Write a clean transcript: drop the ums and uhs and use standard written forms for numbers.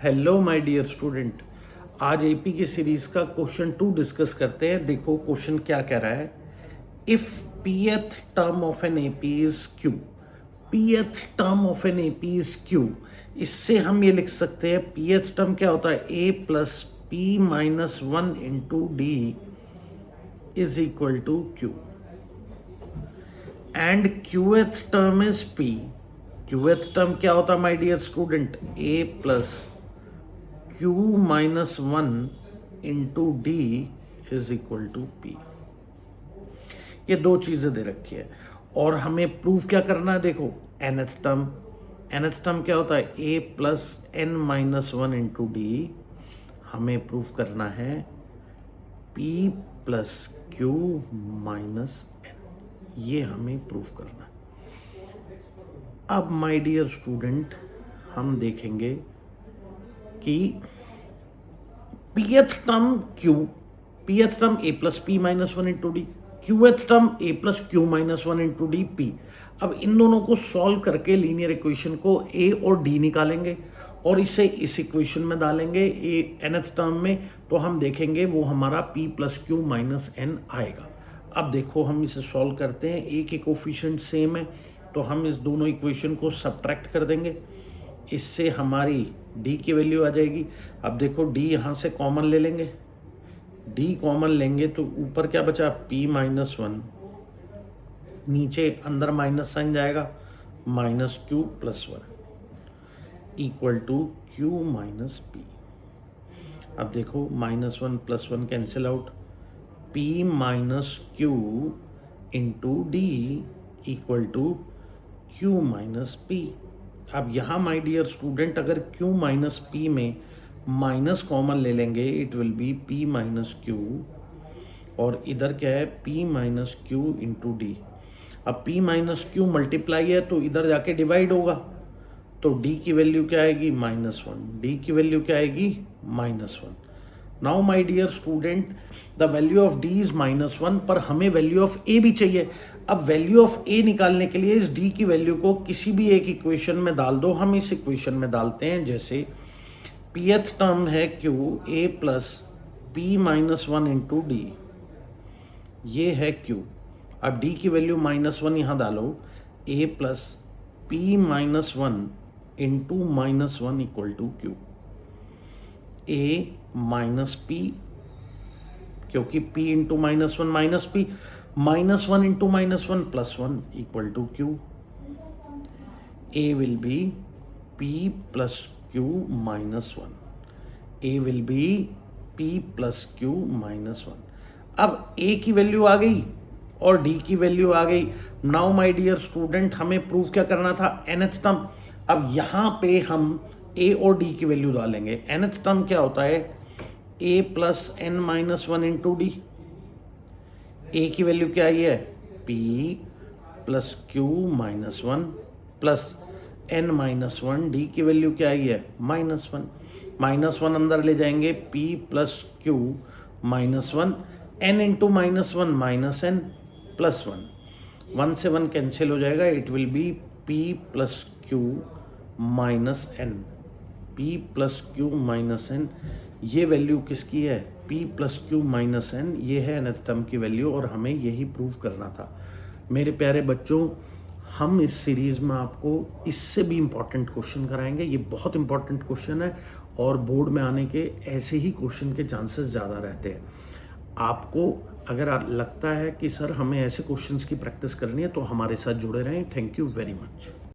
Hello my dear student. आज AP की series का क्वेश्चन 2 डिस्कस करते हैं। देखो क्वेश्चन क्या कह रहा है। If pth term of an AP is q, pth term of an AP is q, इससे हम ये लिख सकते हैं pth टर्म क्या होता है a plus p minus 1 into d is equal to q and qth term is p। qth term क्या होता है my dear student, a plus q minus 1 into d is equal to p. ये दो चीजें दे रखी है और हमें प्रूफ क्या करना है। देखो nth टर्म क्या होता है a plus n minus 1 into D. हमें प्रूफ करना है p plus q minus n, ये हमें प्रूफ करना है। अब माय डियर स्टूडेंट हम देखेंगे कि pth term q, pth term a plus p minus 1 into D, qth term a plus q minus 1 into D p। अब इन दोनों को सॉल्व करके लीनियर इक्वेशन को a और d निकालेंगे और इसे इस इक्वेशन में डालेंगे a nth टर्म में, तो हम देखेंगे वो हमारा p plus q minus n आएगा। अब देखो हम इसे सॉल्व करते हैं। a के कोफिशिएंट सेम है तो हम इस दोनों इक्वेशन को सब्ट्रैक्ट कर देंगे, इससे हमारी d की वैल्यू आ जाएगी। अब देखो d यहाँ से कॉमन ले लेंगे, d कॉमन लेंगे तो ऊपर क्या बचा p माइनस 1, नीचे अंदर माइनस साइन जाएगा minus q plus 1 equal to q minus p। अब देखो minus 1 plus 1 cancel out, p minus q into d equal to q minus p। अब यहाँ माय डियर स्टूडेंट अगर q माइनस p में minus common ले लेंगे it will be p minus q, और इधर क्या है p minus q into d. अब p माइनस q मल्टीप्लाई है तो इधर जाके डिवाइड होगा, तो d की वैल्यू क्या आएगी माइनस 1, d की वैल्यू क्या आएगी minus 1। Now my dear student the value of d is minus 1, पर हमें वैल्यू ऑफ a भी चाहिए। अब वैल्यू ऑफ a निकालने के लिए इस d की वैल्यू को किसी भी एक इक्वेशन में डाल दो। हम इस इक्वेशन में डालते हैं, जैसे pth टर्म है q, a plus p minus 1 into D, ये है q। अब d की वैल्यू माइनस 1 यहाँ डालो, a plus p minus 1 into minus 1 equal to q, a minus p, क्योंकि p into minus 1 minus p, minus 1 into minus 1 plus 1 equal to q। a will be p plus q minus 1, a will be p plus q minus 1। अब a की value आ गई और d की value आ गई। Now my dear student हमें prove क्या करना था, nth टर्म। अब यहाँ पे हम a और d की वैल्यू डालेंगे। nth टर्म क्या होता है a plus n minus 1 into D, a की वैल्यू क्या आई है p plus q minus 1 plus n minus 1, d की वैल्यू क्या आई है माइनस 1, माइनस 1 अंदर ले जाएंगे p plus q minus 1, n into minus 1 minus n plus 1, 1 से 1 कैंसिल हो जाएगा, it will be p plus q minus n, p plus q minus n। ये वैल्यू किसकी है p plus q minus n, ये है nth टर्म की value और हमें यही प्रूव करना था। मेरे प्यारे बच्चों, हम इस सीरीज में आपको इससे भी इम्पॉर्टेंट क्वेश्चन कराएंगे। ये बहुत इम्पॉर्टेंट क्वेश्चन है और बोर्ड में आने के ऐसे ही क्वेश्चन के चांसेस ज़्यादा रहते हैं। आपको अगर लगता है कि सर हमें ऐसे क्वेश्चंस की प्रैक्टिस करनी है तो हमारे साथ जुड़े रहें। Thank you very much.